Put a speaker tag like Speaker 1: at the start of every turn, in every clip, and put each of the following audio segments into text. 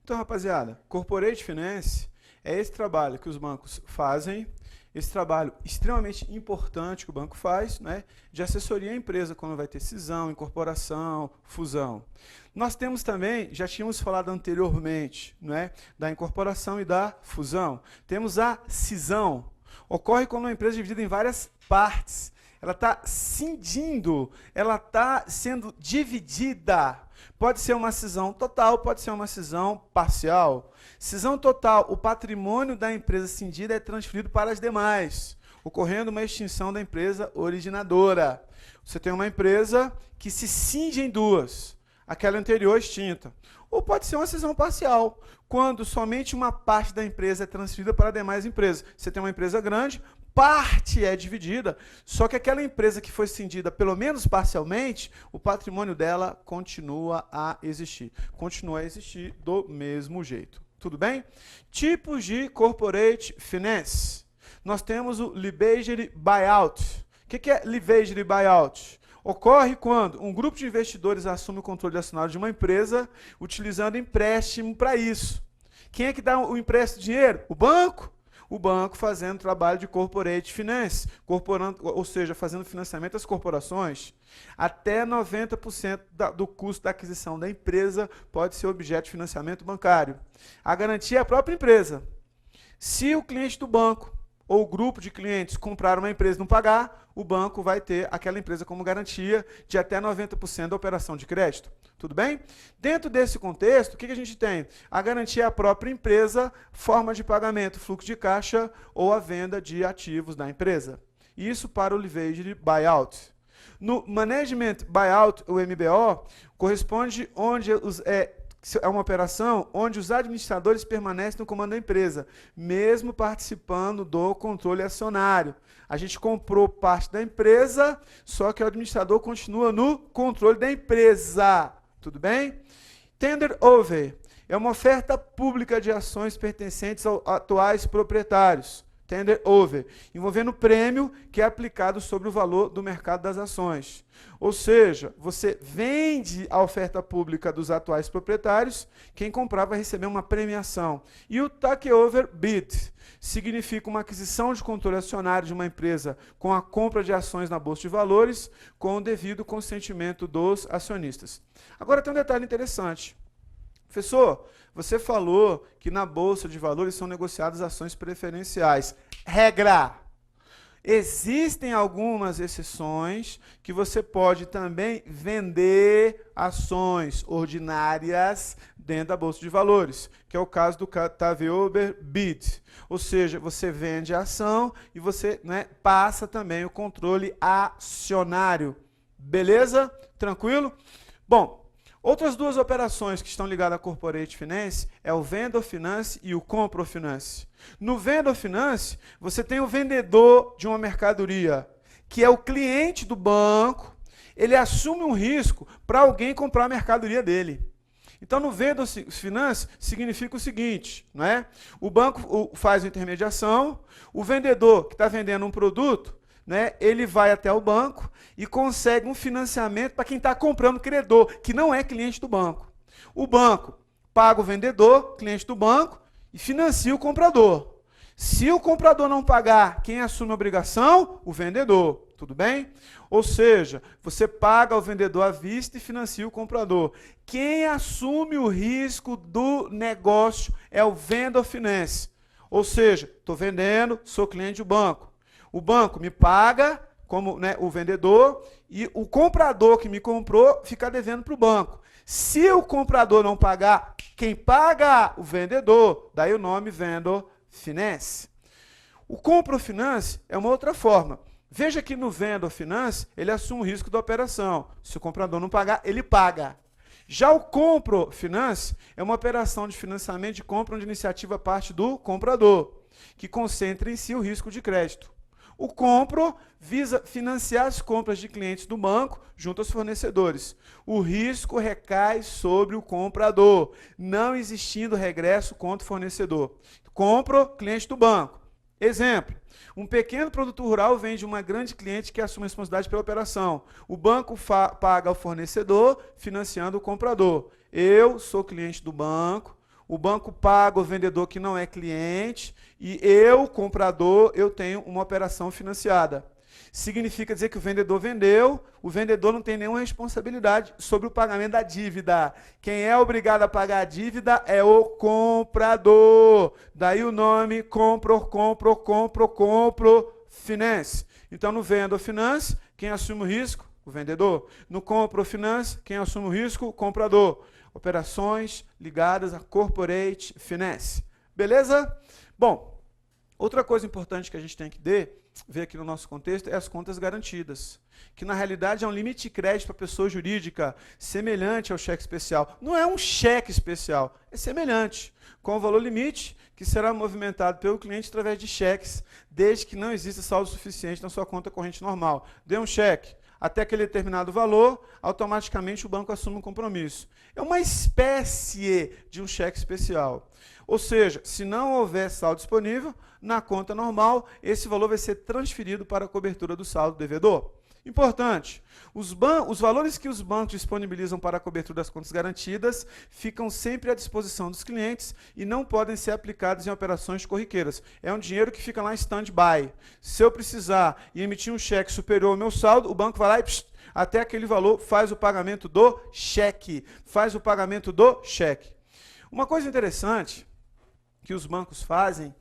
Speaker 1: Então, rapaziada, Corporate Finance é esse trabalho que os bancos fazem, esse trabalho extremamente importante que o banco faz, né, de assessoria à empresa quando vai ter cisão, incorporação, fusão. Nós temos também, já tínhamos falado anteriormente, né, da incorporação e da fusão. Temos a cisão. Ocorre quando uma empresa é dividida em várias partes. Ela está cindindo, ela está sendo dividida. Pode ser uma cisão total, pode ser uma cisão parcial. Cisão total, o patrimônio da empresa cindida é transferido para as demais, ocorrendo uma extinção da empresa originadora. Você tem uma empresa que se cinge em duas, aquela anterior extinta. Ou pode ser uma cisão parcial, quando somente uma parte da empresa é transferida para demais empresas. Você tem uma empresa grande, parte é dividida, só que aquela empresa que foi cindida, pelo menos parcialmente, o patrimônio dela continua a existir. Continua a existir do mesmo jeito. Tudo bem? Tipos de Corporate Finance. Nós temos o Leveraged Buyout. O que é Leveraged Buyout? Ocorre quando um grupo de investidores assume o controle acionário de uma empresa, utilizando empréstimo para isso. Quem é que dá o empréstimo de dinheiro? O banco. O banco fazendo trabalho de corporate finance, ou seja, fazendo financiamento das corporações. Até 90% do custo da aquisição da empresa pode ser objeto de financiamento bancário. A garantia é a própria empresa. Se o cliente do banco ou o grupo de clientes comprar uma empresa e não pagar, o banco vai ter aquela empresa como garantia de até 90% da operação de crédito. Tudo bem? Dentro desse contexto, o que a gente tem? A garantia é a própria empresa, forma de pagamento, fluxo de caixa ou a venda de ativos da empresa. Isso para o Leveraged Buyout. No Management Buyout, o MBO, corresponde onde é uma operação onde os administradores permanecem no comando da empresa, mesmo participando do controle acionário. A gente comprou parte da empresa, só que o administrador continua no controle da empresa. Tudo bem? Tender Offer é uma oferta pública de ações pertencentes aos atuais proprietários. Tender Offer, envolvendo prêmio que é aplicado sobre o valor do mercado das ações. Ou seja, você vende a oferta pública dos atuais proprietários, quem comprar vai receber uma premiação. E o Takeover Bid significa uma aquisição de controle acionário de uma empresa com a compra de ações na Bolsa de Valores, com o devido consentimento dos acionistas. Agora tem um detalhe interessante. Professor, você falou que na Bolsa de Valores são negociadas ações preferenciais. Regra! Existem algumas exceções que você pode também vender ações ordinárias dentro da Bolsa de Valores, que é o caso do Takeover Bid. Ou seja, você vende a ação e você, né, passa também o controle acionário. Beleza? Tranquilo? Bom, outras duas operações que estão ligadas à Corporate Finance é o Vendor Finance e o Compro Finance. No Vendor Finance, você tem o vendedor de uma mercadoria, que é o cliente do banco, ele assume um risco para alguém comprar a mercadoria dele. Então, no Vendor Finance, significa o seguinte, né? O banco faz a intermediação, o vendedor que está vendendo um produto, né, ele vai até o banco e consegue um financiamento para quem está comprando o credor, que não é cliente do banco. O banco paga o vendedor, cliente do banco, e financia o comprador. Se o comprador não pagar, quem assume a obrigação? O vendedor. Tudo bem? Ou seja, você paga o vendedor à vista e financia o comprador. Quem assume o risco do negócio é o Vendor Finance. Ou seja, estou vendendo, sou cliente do banco. O banco me paga como, né, o vendedor e o comprador que me comprou fica devendo para o banco. Se o comprador não pagar, quem paga? O vendedor. Daí o nome Vendor Finance. O Compro Finance é uma outra forma. Veja que no Vendor Finance, ele assume o risco da operação. Se o comprador não pagar, ele paga. Já o Compro Finance é uma operação de financiamento de compra onde a iniciativa parte do comprador, que concentra em si o risco de crédito. O Compro visa financiar as compras de clientes do banco junto aos fornecedores. O risco recai sobre o comprador, não existindo regresso contra o fornecedor. Compro, cliente do banco. Exemplo, um pequeno produtor rural vende uma grande cliente que assume a responsabilidade pela operação. O banco paga ao fornecedor, financiando o comprador. Eu sou cliente do banco, O banco paga o vendedor que não é cliente e eu, comprador, eu tenho uma operação financiada. Significa dizer que o vendedor vendeu, o vendedor não tem nenhuma responsabilidade sobre o pagamento da dívida. Quem é obrigado a pagar a dívida é o comprador. Daí o nome compro, finance. Então no venda ou finance, quem assume o risco? O vendedor. No compra ou finance, quem assume o risco? O comprador. Operações ligadas a corporate finance. Beleza? Bom, outra coisa importante que a gente tem que ver aqui no nosso contexto é as contas garantidas, que na realidade é um limite de crédito para pessoa jurídica semelhante ao cheque especial. Não é um cheque especial, é semelhante, com o valor limite que será movimentado pelo cliente através de cheques, desde que não exista saldo suficiente na sua conta corrente normal. Dê um cheque até aquele determinado valor, automaticamente o banco assume um compromisso. É uma espécie de um cheque especial. Ou seja, se não houver saldo disponível, na conta normal, esse valor vai ser transferido para a cobertura do saldo devedor. Importante, os valores que os bancos disponibilizam para a cobertura das contas garantidas ficam sempre à disposição dos clientes e não podem ser aplicados em operações corriqueiras. É um dinheiro que fica lá em stand-by. Se eu precisar e emitir um cheque superior ao meu saldo, o banco vai lá e até aquele valor faz o pagamento do cheque. Uma coisa interessante que os bancos fazem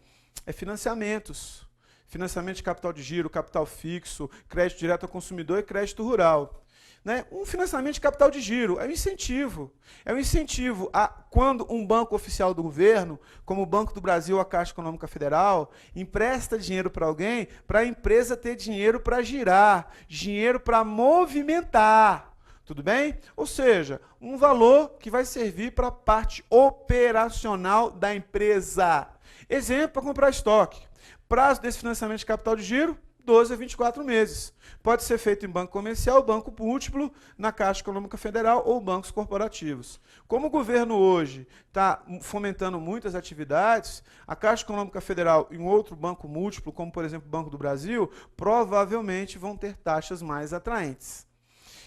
Speaker 1: é financiamentos. Financiamento de capital de giro, capital fixo, crédito direto ao consumidor e crédito rural. Né? Um financiamento de capital de giro é um incentivo. É um incentivo a quando um banco oficial do governo, como o Banco do Brasil ou a Caixa Econômica Federal, empresta dinheiro para alguém, para a empresa ter dinheiro para girar, dinheiro para movimentar. Tudo bem? Ou seja, um valor que vai servir para a parte operacional da empresa. Exemplo, para comprar estoque. Prazo desse financiamento de capital de giro, 12 a 24 meses. Pode ser feito em banco comercial, banco múltiplo, na Caixa Econômica Federal ou bancos corporativos. Como o governo hoje está fomentando muitas atividades, a Caixa Econômica Federal e um outro banco múltiplo, como por exemplo o Banco do Brasil, provavelmente vão ter taxas mais atraentes.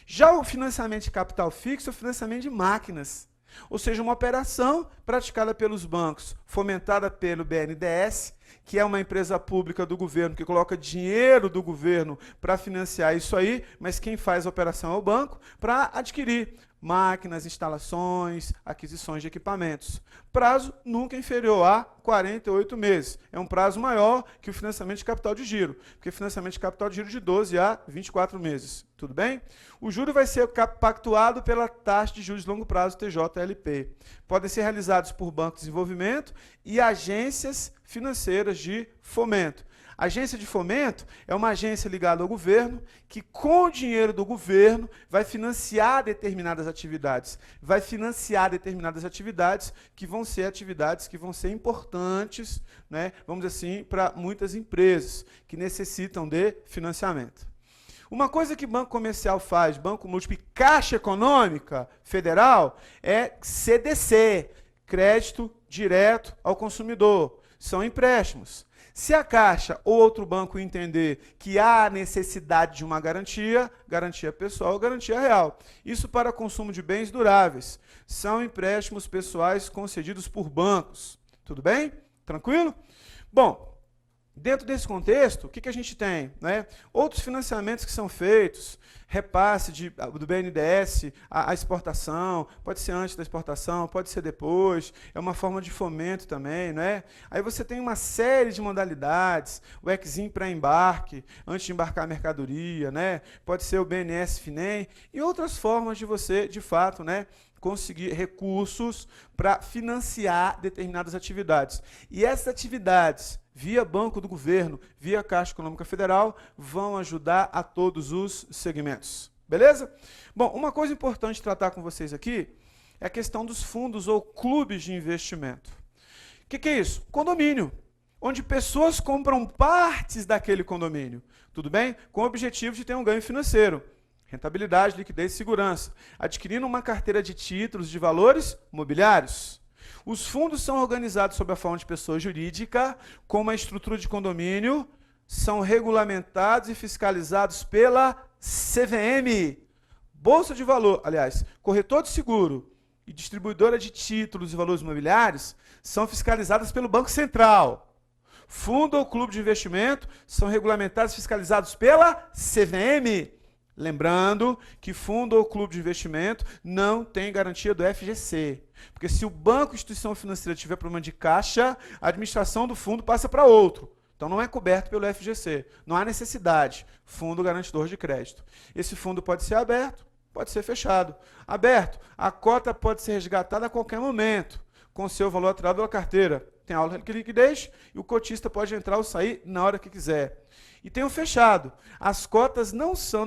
Speaker 1: Já o financiamento de capital fixo é o financiamento de máquinas. Ou seja, uma operação praticada pelos bancos, fomentada pelo BNDES, que é uma empresa pública do governo, que coloca dinheiro do governo para financiar isso aí, mas quem faz a operação é o banco, para adquirir máquinas, instalações, aquisições de equipamentos. Prazo nunca inferior a 48 meses. É um prazo maior que o financiamento de capital de giro, porque financiamento de capital de giro de 12 a 24 meses. Tudo bem? O juro vai ser pactuado pela taxa de juros de longo prazo, TJLP. Podem ser realizados por bancos de desenvolvimento e agências financeiras de fomento. Agência de fomento é uma agência ligada ao governo que, com o dinheiro do governo, vai financiar determinadas atividades. Vai financiar determinadas atividades que vão ser importantes, né, vamos dizer assim, para muitas empresas que necessitam de financiamento. Uma coisa que banco comercial faz, banco múltiplo e Caixa Econômica Federal, é CDC, crédito direto ao consumidor. São empréstimos. Se a Caixa ou outro banco entender que há necessidade de uma garantia, garantia pessoal ou garantia real. Isso para consumo de bens duráveis. São empréstimos pessoais concedidos por bancos. Tudo bem? Tranquilo? Bom, dentro desse contexto, o que a gente tem? Né? Outros financiamentos que são feitos, repasse do BNDES à exportação, pode ser antes da exportação, pode ser depois, é uma forma de fomento também, né? Aí você tem uma série de modalidades, o Exim para embarque, antes de embarcar a mercadoria, né? Pode ser o BNS Finem e outras formas de você, de fato, né, conseguir recursos para financiar determinadas atividades. E essas atividades, via Banco do Governo, via Caixa Econômica Federal, vão ajudar a todos os segmentos. Beleza? Bom, uma coisa importante tratar com vocês aqui é a questão dos fundos ou clubes de investimento. O que é isso? Condomínio, onde pessoas compram partes daquele condomínio. Tudo bem? Com o objetivo de ter um ganho financeiro. Rentabilidade, liquidez e segurança. Adquirindo uma carteira de títulos de valores mobiliários. Os fundos são organizados sob a forma de pessoa jurídica, com uma estrutura de condomínio, são regulamentados e fiscalizados pela CVM, Bolsa de Valor, aliás, corretor de seguro e distribuidora de títulos e valores imobiliários são fiscalizadas pelo Banco Central. Fundo ou clube de investimento são regulamentados e fiscalizados pela CVM. Lembrando que fundo ou clube de investimento não tem garantia do FGC. Porque se o banco ou instituição financeira tiver problema de caixa, a administração do fundo passa para outro. Então não é coberto pelo FGC. Não há necessidade. Fundo garantidor de crédito. Esse fundo pode ser aberto, pode ser fechado. Aberto, a cota pode ser resgatada a qualquer momento, com seu valor atrelado à carteira. Tem aula de liquidez e o cotista pode entrar ou sair na hora que quiser. E tem o fechado. As cotas não são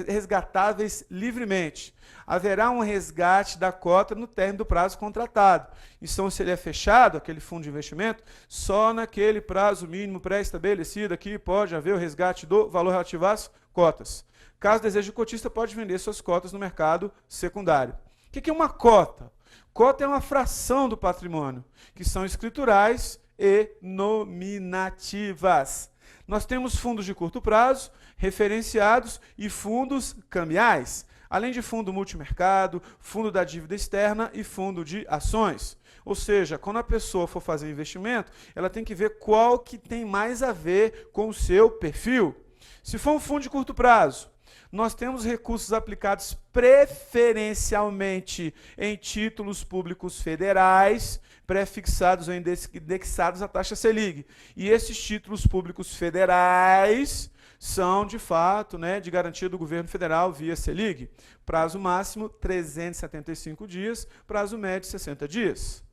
Speaker 1: resgatáveis livremente. Haverá um resgate da cota no término do prazo contratado. Então, se ele é fechado, aquele fundo de investimento, só naquele prazo mínimo pré-estabelecido aqui pode haver o resgate do valor relativo às cotas. Caso deseje, o cotista pode vender suas cotas no mercado secundário. O que é uma cota? Cota é uma fração do patrimônio, que são escriturais e nominativas. Nós temos fundos de curto prazo, referenciados e fundos cambiais, além de fundo multimercado, fundo da dívida externa e fundo de ações. Ou seja, quando a pessoa for fazer investimento, ela tem que ver qual que tem mais a ver com o seu perfil. Se for um fundo de curto prazo, nós temos recursos aplicados preferencialmente em títulos públicos federais, prefixados ou indexados à taxa Selic. E esses títulos públicos federais são, de fato, de garantia do governo federal via Selic. Prazo máximo, 375 dias, prazo médio, 60 dias.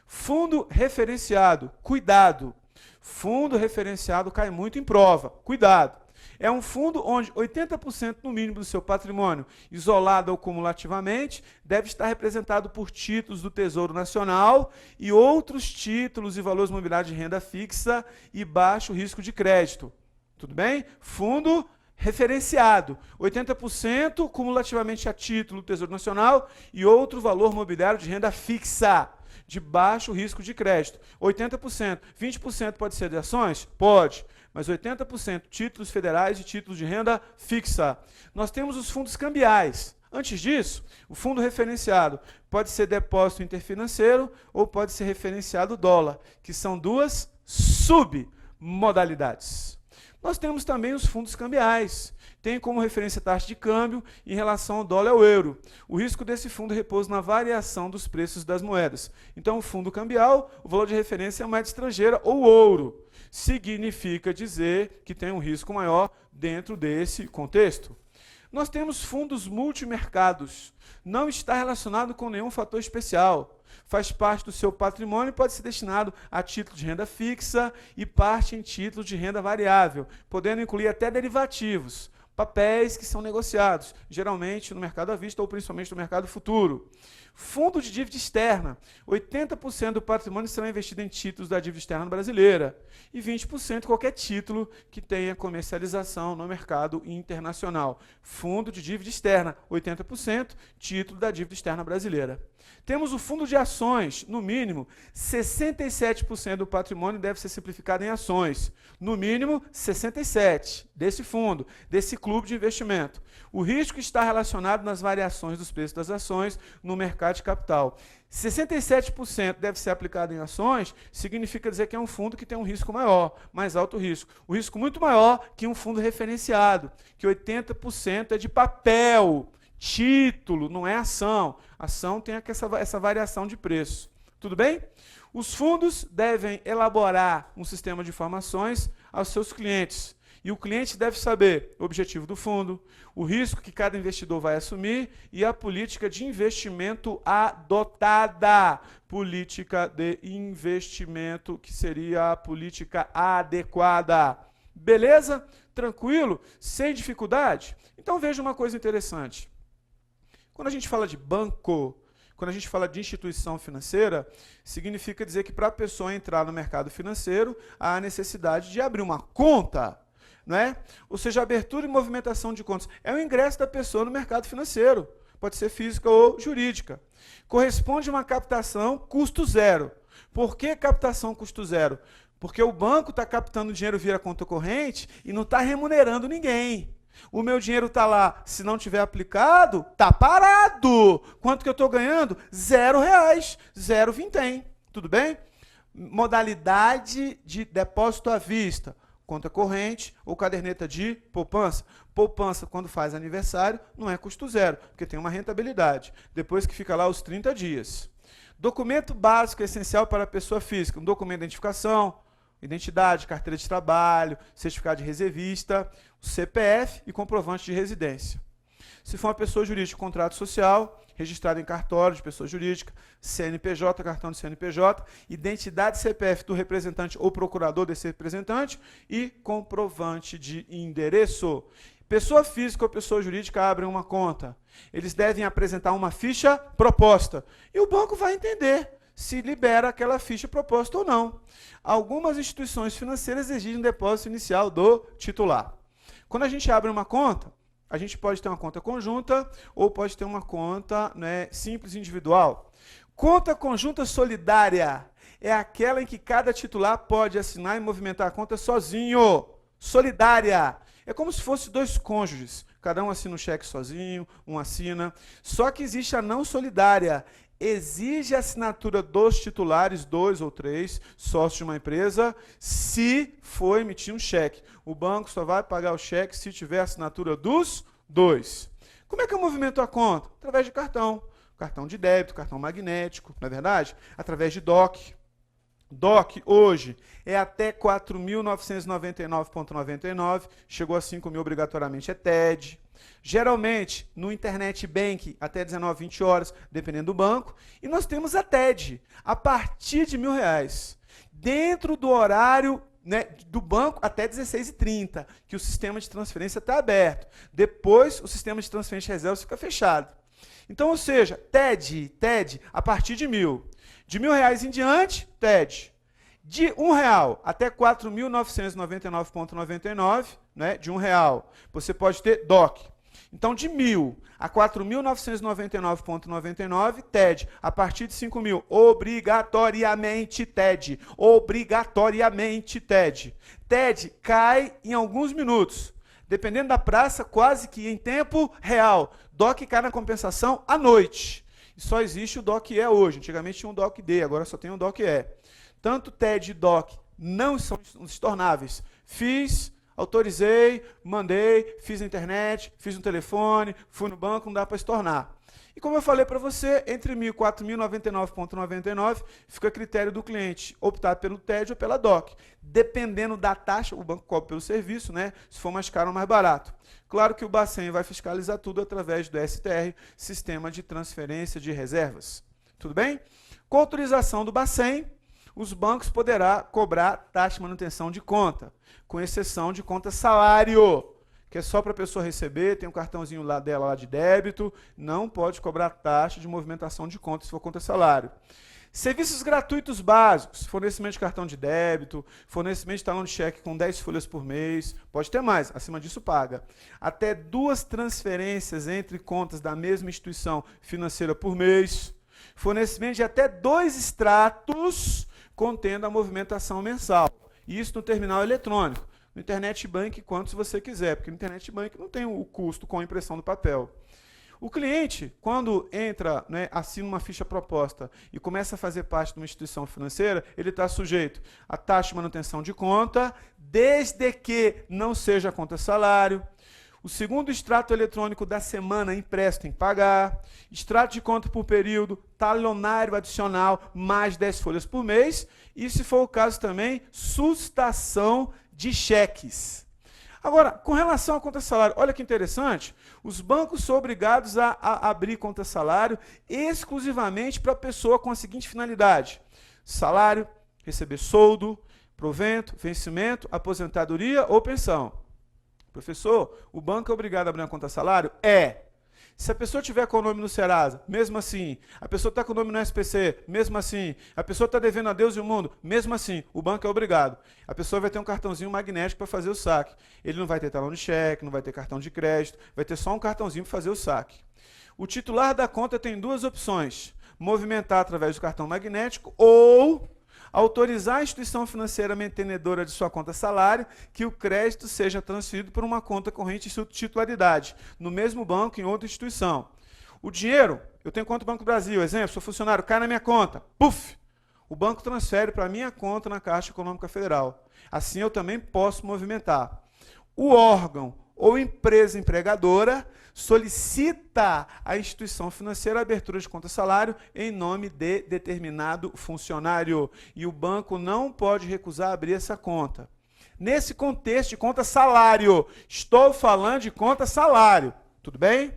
Speaker 1: Fundo referenciado, cuidado. Fundo referenciado cai muito em prova, cuidado. É um fundo onde 80% no mínimo do seu patrimônio, isolado ou cumulativamente, deve estar representado por títulos do Tesouro Nacional e outros títulos e valores imobiliários de renda fixa e baixo risco de crédito. Tudo bem? Fundo referenciado, 80% cumulativamente a título do Tesouro Nacional e outro valor imobiliário de renda fixa, de baixo risco de crédito. 80%. 20% pode ser de ações? Pode. Mas 80% títulos federais e títulos de renda fixa. Nós temos os fundos cambiais. Antes disso, o fundo referenciado pode ser depósito interfinanceiro ou pode ser referenciado dólar, que são duas submodalidades. Nós temos também os fundos cambiais. Tem como referência a taxa de câmbio em relação ao dólar e ao euro. O risco desse fundo repousa na variação dos preços das moedas. Então, o fundo cambial, o valor de referência é a moeda estrangeira ou ouro. Significa dizer que tem um risco maior dentro desse contexto. Nós temos fundos multimercados. Não está relacionado com nenhum fator especial. Faz parte do seu patrimônio e pode ser destinado a título de renda fixa e parte em título de renda variável, podendo incluir até derivativos, papéis que são negociados, geralmente no mercado à vista ou principalmente no mercado futuro. Fundo de dívida externa. 80% do patrimônio será investido em títulos da dívida externa brasileira e 20% qualquer título que tenha comercialização no mercado internacional. Fundo de dívida externa, 80%, título da dívida externa brasileira. Temos o fundo de ações, no mínimo, 67% do patrimônio deve ser simplificado em ações. No mínimo, 67% desse fundo, desse clube de investimento. O risco está relacionado nas variações dos preços das ações no mercado de capital. 67% deve ser aplicado em ações, significa dizer que é um fundo que tem um risco maior, mais alto risco. O risco muito maior que um fundo referenciado, que 80% é de papel, título, não é ação. Ação tem essa variação de preço. Tudo bem? Os fundos devem elaborar um sistema de informações aos seus clientes. E o cliente deve saber o objetivo do fundo, o risco que cada investidor vai assumir e a política de investimento adotada. Política de investimento, que seria a política adequada. Beleza? Tranquilo? Sem dificuldade? Então veja uma coisa interessante. Quando a gente fala de banco, quando a gente fala de instituição financeira, significa dizer que para a pessoa entrar no mercado financeiro, há a necessidade de abrir uma conta. Não é? Ou seja, abertura e movimentação de contas. É o ingresso da pessoa no mercado financeiro. Pode ser física ou jurídica. Corresponde a uma captação custo zero. Por que captação custo zero? Porque o banco está captando dinheiro via conta corrente e não está remunerando ninguém. O meu dinheiro está lá, se não tiver aplicado, está parado. Quanto que eu estou ganhando? R$0, zero vintém. Tudo bem? Modalidade de depósito à vista. Conta corrente ou caderneta de poupança. Poupança, quando faz aniversário, não é custo zero, porque tem uma rentabilidade. Depois que fica lá os 30 dias. Documento básico essencial para a pessoa física. Um documento de identificação, identidade, carteira de trabalho, certificado de reservista, CPF e comprovante de residência. Se for uma pessoa jurídica, contrato social, registrado em cartório de pessoa jurídica, CNPJ, cartão de CNPJ, identidade CPF do representante ou procurador desse representante e comprovante de endereço. Pessoa física ou pessoa jurídica abrem uma conta. Eles devem apresentar uma ficha proposta. E o banco vai entender se libera aquela ficha proposta ou não. Algumas instituições financeiras exigem um depósito inicial do titular. Quando a gente abre uma conta, a gente pode ter uma conta conjunta ou pode ter uma conta, né, simples individual. Conta conjunta solidária é aquela em que cada titular pode assinar e movimentar a conta sozinho. Solidária. É como se fosse dois cônjuges. Cada um assina um cheque sozinho, um assina. Só que existe a não solidária. Exige a assinatura dos titulares, 2 ou 3, sócios de uma empresa, se for emitir um cheque. O banco só vai pagar o cheque se tiver a assinatura dos 2. Como é que eu movimento a conta? Através de cartão. Cartão de débito, cartão magnético, não é verdade? Através de DOC. DOC hoje é até 4.999,99, chegou a 5.000 obrigatoriamente é TED. Geralmente, no Internet Bank, até 19, 20 horas, dependendo do banco. E nós temos a TED, a partir de R$1.000. Dentro do horário, né, do banco, até 16h30, que o sistema de transferência está aberto. Depois, o sistema de transferência de reservas fica fechado. Então, ou seja, TED, a partir de R$1.000. De R$1.000 em diante, TED. De R$1 até 4.999,99, né, de R$1, você pode ter DOC. Então, de 1.000 a 4.999,99, TED. A partir de 5.000, obrigatoriamente TED. Obrigatoriamente TED. TED cai em alguns minutos. Dependendo da praça, quase que em tempo real. DOC cai na compensação à noite. E só existe o DOC-E hoje. Antigamente tinha um DOC-D, agora só tem um DOC-E. Tanto TED e DOC não são estornáveis. Fiz, autorizei, mandei, fiz na internet, fiz no telefone, fui no banco, não dá para estornar. E como eu falei para você, entre 1.000 e 4.099,99 fica a critério do cliente optar pelo TED ou pela DOC. Dependendo da taxa, o banco cobra pelo serviço, né? Se for mais caro ou mais barato. Claro que o Bacen vai fiscalizar tudo através do STR, Sistema de Transferência de Reservas. Tudo bem? Com autorização do Bacen, os bancos poderão cobrar taxa de manutenção de conta, com exceção de conta salário, que é só para a pessoa receber, tem um cartãozinho lá dela lá de débito, não pode cobrar taxa de movimentação de conta se for conta salário. Serviços gratuitos básicos, fornecimento de cartão de débito, fornecimento de talão de cheque com 10 folhas por mês, pode ter mais, acima disso paga. Até 2 transferências entre contas da mesma instituição financeira por mês, fornecimento de até 2 extratos contendo a movimentação mensal. Isso no terminal eletrônico. No Internet Bank, quantos você quiser, porque no Internet Bank não tem o custo com a impressão do papel. O cliente, quando entra, né, assina uma ficha proposta e começa a fazer parte de uma instituição financeira, ele está sujeito a taxa de manutenção de conta, desde que não seja conta salário. O segundo extrato eletrônico da semana impresso tem que pagar. Extrato de conta por período, talonário adicional, mais 10 folhas por mês. E, se for o caso também, sustação de cheques. Agora, com relação à conta salário, olha que interessante, os bancos são obrigados a abrir conta salário exclusivamente para a pessoa com a seguinte finalidade: salário, receber soldo, provento, vencimento, aposentadoria ou pensão. Professor, o banco é obrigado a abrir uma conta salário? É. Se a pessoa tiver com o nome no Serasa, mesmo assim. A pessoa está com o nome no SPC, mesmo assim. A pessoa está devendo a Deus e o mundo, mesmo assim. O banco é obrigado. A pessoa vai ter um cartãozinho magnético para fazer o saque. Ele não vai ter talão de cheque, não vai ter cartão de crédito, vai ter só um cartãozinho para fazer o saque. O titular da conta tem 2 opções: movimentar através do cartão magnético ou autorizar a instituição financeira mantenedora de sua conta salário que o crédito seja transferido por uma conta corrente de titularidade, no mesmo banco em outra instituição. O dinheiro, eu tenho conta no Banco do Brasil, exemplo, sou funcionário, cai na minha conta, puf! O banco transfere para a minha conta na Caixa Econômica Federal. Assim eu também posso movimentar. O órgão ou empresa empregadora solicita à instituição financeira a abertura de conta salário em nome de determinado funcionário. E o banco não pode recusar abrir essa conta. Nesse contexto de conta salário, estou falando de conta salário, tudo bem?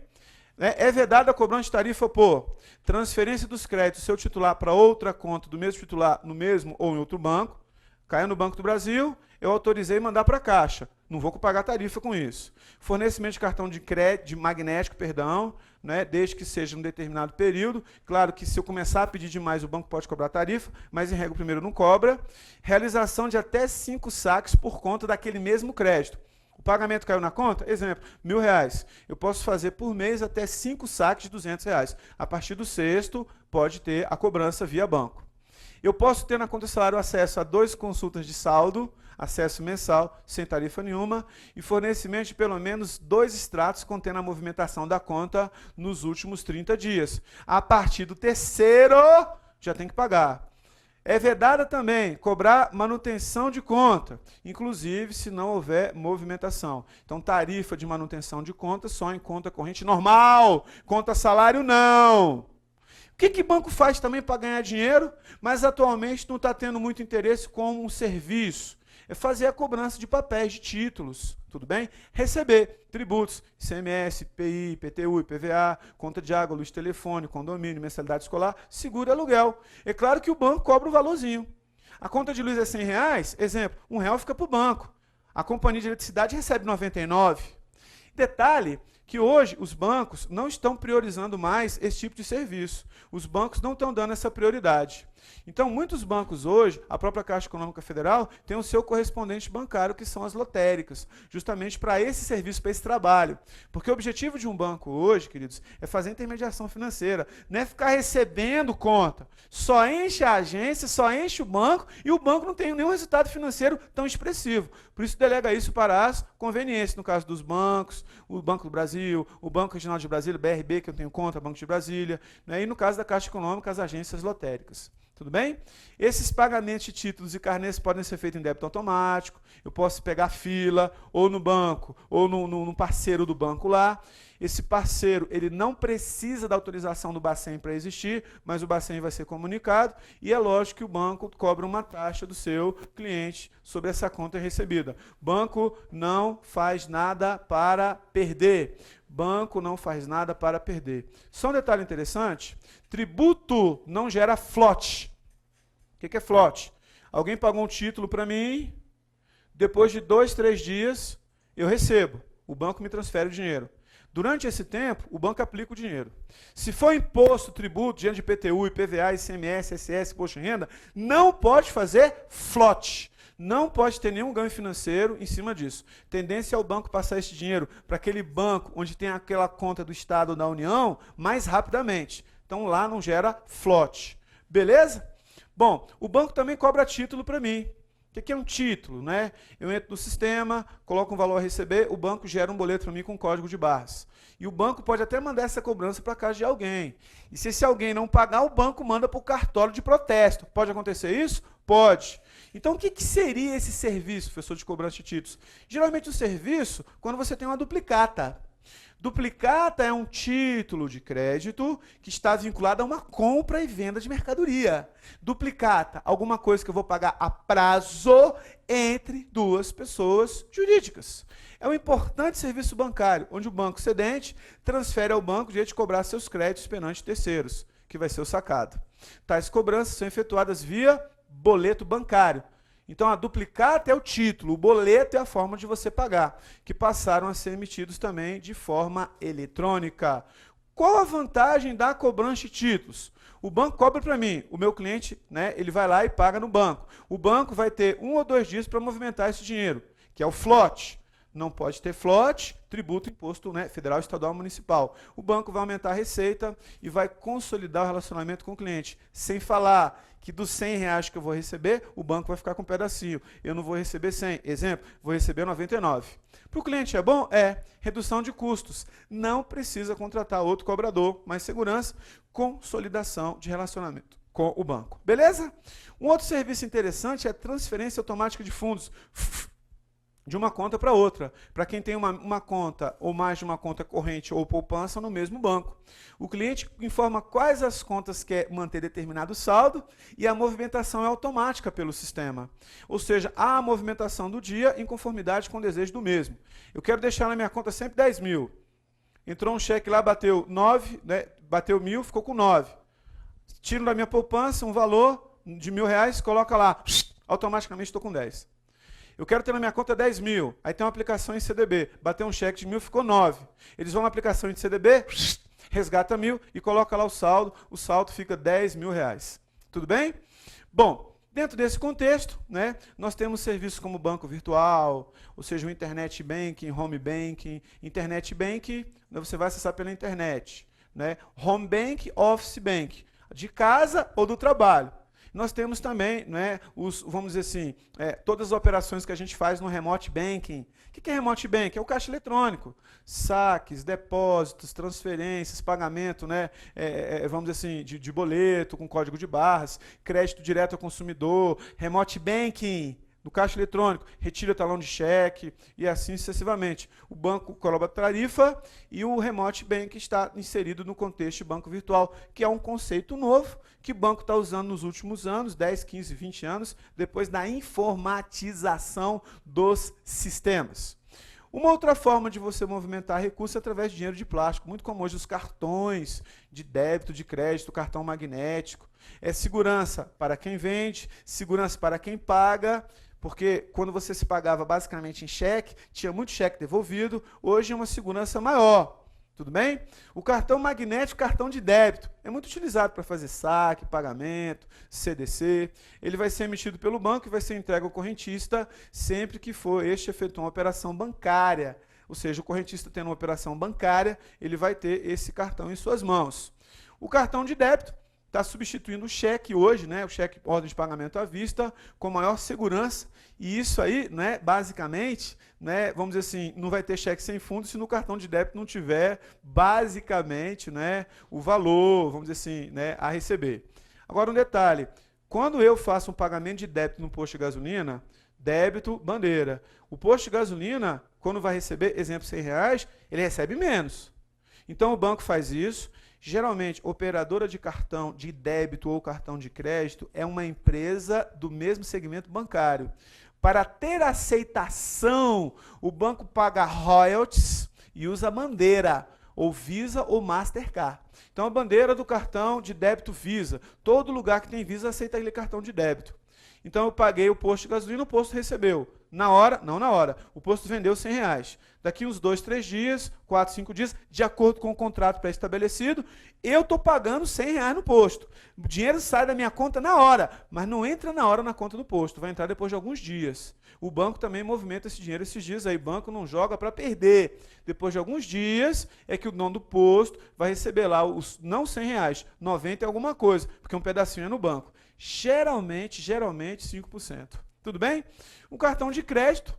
Speaker 1: É vedada a cobrança de tarifa por transferência dos créditos, seu titular para outra conta do mesmo titular no mesmo ou em outro banco, caiu no Banco do Brasil, eu autorizei mandar para a Caixa. Não vou pagar tarifa com isso. Fornecimento de cartão de crédito, de magnético, perdão, né, desde que seja um determinado período. Claro que se eu começar a pedir demais, o banco pode cobrar tarifa, mas em regra o primeiro não cobra. Realização de até 5 saques por conta daquele mesmo crédito. O pagamento caiu na conta? Exemplo, R$1.000. Eu posso fazer por mês até 5 saques de R$200. A partir do sexto, pode ter a cobrança via banco. Eu posso ter na conta salário acesso a 2 consultas de saldo, acesso mensal, sem tarifa nenhuma, e fornecimento de pelo menos 2 extratos contendo a movimentação da conta nos últimos 30 dias. A partir do terceiro, já tem que pagar. É vedada também cobrar manutenção de conta, inclusive se não houver movimentação. Então, tarifa de manutenção de conta só em conta corrente normal, conta salário não. O que banco faz também para ganhar dinheiro, mas atualmente não está tendo muito interesse como um serviço? É fazer a cobrança de papéis, de títulos, tudo bem? Receber tributos, ICMS, IPI, IPTU, IPVA, conta de água, luz, telefone, condomínio, mensalidade escolar, seguro e aluguel. É claro que o banco cobra um valorzinho. A conta de luz é R$100, exemplo, R$1 fica para o banco. A companhia de eletricidade recebe 99. Detalhe que hoje os bancos não estão priorizando mais esse tipo de serviço. Os bancos não estão dando essa prioridade. Então, muitos bancos hoje, a própria Caixa Econômica Federal, tem o seu correspondente bancário, que são as lotéricas, justamente para esse serviço, para esse trabalho. Porque o objetivo de um banco hoje, queridos, é fazer intermediação financeira, não é ficar recebendo conta. Só enche a agência, só enche o banco, e o banco não tem nenhum resultado financeiro tão expressivo. Por isso, delega isso para as conveniências, no caso dos bancos, o Banco do Brasil, o Banco Regional de Brasília, BRB, que eu tenho conta, Banco de Brasília, né? E no caso da Caixa Econômica, as agências lotéricas. Tudo bem? Esses pagamentos de títulos e carnês podem ser feitos em débito automático, eu posso pegar fila, ou no banco, ou no parceiro do banco lá. Esse parceiro, ele não precisa da autorização do Bacen para existir, mas o Bacen vai ser comunicado, e é lógico que o banco cobra uma taxa do seu cliente sobre essa conta recebida. Banco não faz nada para perder. Banco não faz nada para perder. Só um detalhe interessante, tributo não gera flote. O que é flote? Alguém pagou um título para mim, depois de 2, 3 dias, eu recebo. O banco me transfere o dinheiro. Durante esse tempo, o banco aplica o dinheiro. Se for imposto, tributo, dinheiro de IPTU, IPVA, ICMS, ISS, imposto de renda, não pode fazer flote. Não pode ter nenhum ganho financeiro em cima disso. Tendência é o banco passar esse dinheiro para aquele banco onde tem aquela conta do Estado ou da União mais rapidamente. Então lá não gera flote. Beleza? Bom, o banco também cobra título para mim. O que é um título, né? Eu entro no sistema, coloco um valor a receber, o banco gera um boleto para mim com código de barras. E o banco pode até mandar essa cobrança para casa de alguém. E se esse alguém não pagar, o banco manda para o cartório de protesto. Pode acontecer isso? Pode. Então, o que seria esse serviço, professor, de cobrança de títulos? Geralmente o serviço, quando você tem uma duplicata. Duplicata é um título de crédito que está vinculado a uma compra e venda de mercadoria. Duplicata, alguma coisa que eu vou pagar a prazo entre 2 pessoas jurídicas. É um importante serviço bancário, onde o banco cedente transfere ao banco o direito de cobrar seus créditos perante terceiros, que vai ser o sacado. Tais cobranças são efetuadas via boleto bancário. Então, a duplicata é o título, o boleto é a forma de você pagar, que passaram a ser emitidos também de forma eletrônica. Qual a vantagem da cobrança de títulos? O banco cobra para mim, o meu cliente, né, ele vai lá e paga no banco. O banco vai ter 1 ou 2 dias para movimentar esse dinheiro, que é o flote. Não pode ter flote, tributo, imposto, né, federal, estadual, municipal. O banco vai aumentar a receita e vai consolidar o relacionamento com o cliente, sem falar que dos R$100 que eu vou receber, o banco vai ficar com um pedacinho. Eu não vou receber 100. Exemplo, vou receber 99. Para o cliente é bom? É. Redução de custos. Não precisa contratar outro cobrador, mais segurança, consolidação de relacionamento com o banco. Beleza? Um outro serviço interessante é a transferência automática de fundos de uma conta para outra, para quem tem uma conta ou mais de uma conta corrente ou poupança no mesmo banco. O cliente informa quais as contas quer manter determinado saldo e a movimentação é automática pelo sistema. Ou seja, há a movimentação do dia em conformidade com o desejo do mesmo. Eu quero deixar na minha conta sempre 10 mil. Entrou um cheque lá, bateu 9, né, bateu 1.000, ficou com 9. Tiro da minha poupança um valor de R$1.000, coloca lá, automaticamente estou com 10. Eu quero ter na minha conta 10 mil, aí tem uma aplicação em CDB, bateu um cheque de 1.000, ficou 9. Eles vão na aplicação em CDB, resgata 1.000 e coloca lá o saldo fica R$10.000. Tudo bem? Bom, dentro desse contexto, né, nós temos serviços como banco virtual, ou seja, o internet banking, home banking. Internet banking, você vai acessar pela internet. Né? Home bank, office bank, de casa ou do trabalho. Nós temos também, né, vamos dizer assim, todas as operações que a gente faz no remote banking. O que é remote banking? É o caixa eletrônico. Saques, depósitos, transferências, pagamento, né, vamos dizer assim, de boleto com código de barras, crédito direto ao consumidor, remote banking. No caixa eletrônico, retira talão de cheque e assim sucessivamente. O banco cobra tarifa e o remote banking está inserido no contexto de banco virtual, que é um conceito novo que o banco está usando nos últimos anos, 10, 15, 20 anos, depois da informatização dos sistemas. Uma outra forma de você movimentar recursos é através de dinheiro de plástico, muito comum hoje os cartões de débito, de crédito, cartão magnético. É segurança para quem vende, segurança para quem paga, porque quando você se pagava basicamente em cheque, tinha muito cheque devolvido, hoje é uma segurança maior. Tudo bem? O cartão magnético, cartão de débito, é muito utilizado para fazer saque, pagamento, CDC. Ele vai ser emitido pelo banco e vai ser entregue ao correntista sempre que for este efetuar uma operação bancária. Ou seja, o correntista tendo uma operação bancária, ele vai ter esse cartão em suas mãos. O cartão de débito está substituindo o cheque hoje, né, o cheque ordem de pagamento à vista, com maior segurança, e isso aí, né, basicamente, né, vamos dizer assim, não vai ter cheque sem fundo se no cartão de débito não tiver, basicamente, né, o valor, vamos dizer assim, né, a receber. Agora um detalhe, quando eu faço um pagamento de débito no posto de gasolina, débito, bandeira, o posto de gasolina, quando vai receber, exemplo, R$100, ele recebe menos. Então o banco faz isso. Geralmente, operadora de cartão de débito ou cartão de crédito é uma empresa do mesmo segmento bancário. Para ter aceitação, o banco paga royalties e usa a bandeira, ou Visa ou Mastercard. Então, a bandeira do cartão de débito Visa. Todo lugar que tem Visa aceita aquele cartão de débito. Então, eu paguei o posto de gasolina, o posto recebeu. Na hora? Não na hora. O posto vendeu R$100. Daqui uns 2, 3 dias, 4, 5 dias, de acordo com o contrato pré-estabelecido, eu estou pagando R$100 no posto. O dinheiro sai da minha conta na hora, mas não entra na hora na conta do posto, vai entrar depois de alguns dias. O banco também movimenta esse dinheiro esses dias aí, o banco não joga para perder. Depois de alguns dias é que o dono do posto vai receber lá os não R$100, 90 e alguma coisa, porque um pedacinho é no banco. Geralmente 5%. Tudo bem? O cartão de crédito,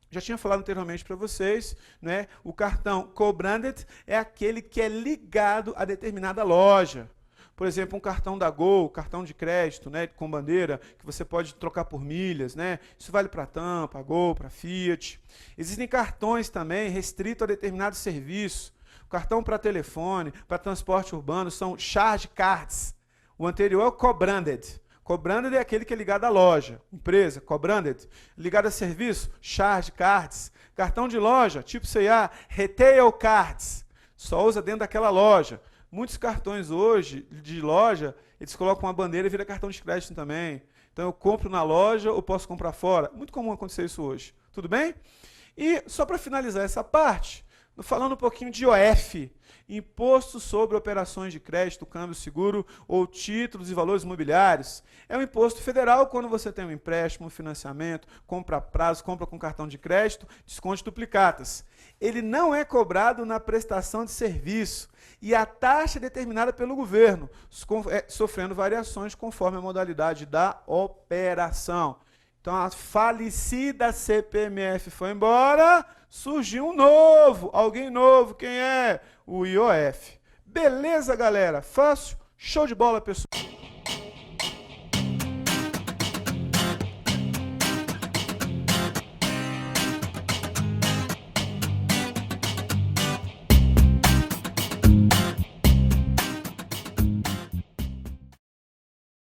Speaker 1: já tinha falado anteriormente para vocês, né? O cartão co-branded é aquele que é ligado a determinada loja. Por exemplo, um cartão da Gol, cartão de crédito, né, com bandeira, que você pode trocar por milhas, né? Isso vale para a TAM, para a Gol, para a Fiat. Existem cartões também restritos a determinados serviços. O cartão para telefone, para transporte urbano, são charge cards. O anterior é o co-branded. Co-branded é aquele que é ligado à loja, empresa, co-branded. Ligado a serviço, charge cards. Cartão de loja, tipo C&A, retail cards. Só usa dentro daquela loja. Muitos cartões hoje, de loja, eles colocam uma bandeira e vira cartão de crédito também. Então eu compro na loja ou posso comprar fora. Muito comum acontecer isso hoje. Tudo bem? E só para finalizar essa parte, Falando um pouquinho de IOF, Imposto sobre Operações de Crédito, Câmbio Seguro ou Títulos e Valores Imobiliários. É um imposto federal quando você tem um empréstimo, um financiamento, compra a prazo, compra com cartão de crédito, desconto duplicatas. Ele não é cobrado na prestação de serviço e a taxa é determinada pelo governo, sofrendo variações conforme a modalidade da operação. Então, a falecida CPMF foi embora, surgiu um novo, alguém novo, quem é? O IOF. Beleza, galera? Fácil? Show de bola, pessoal.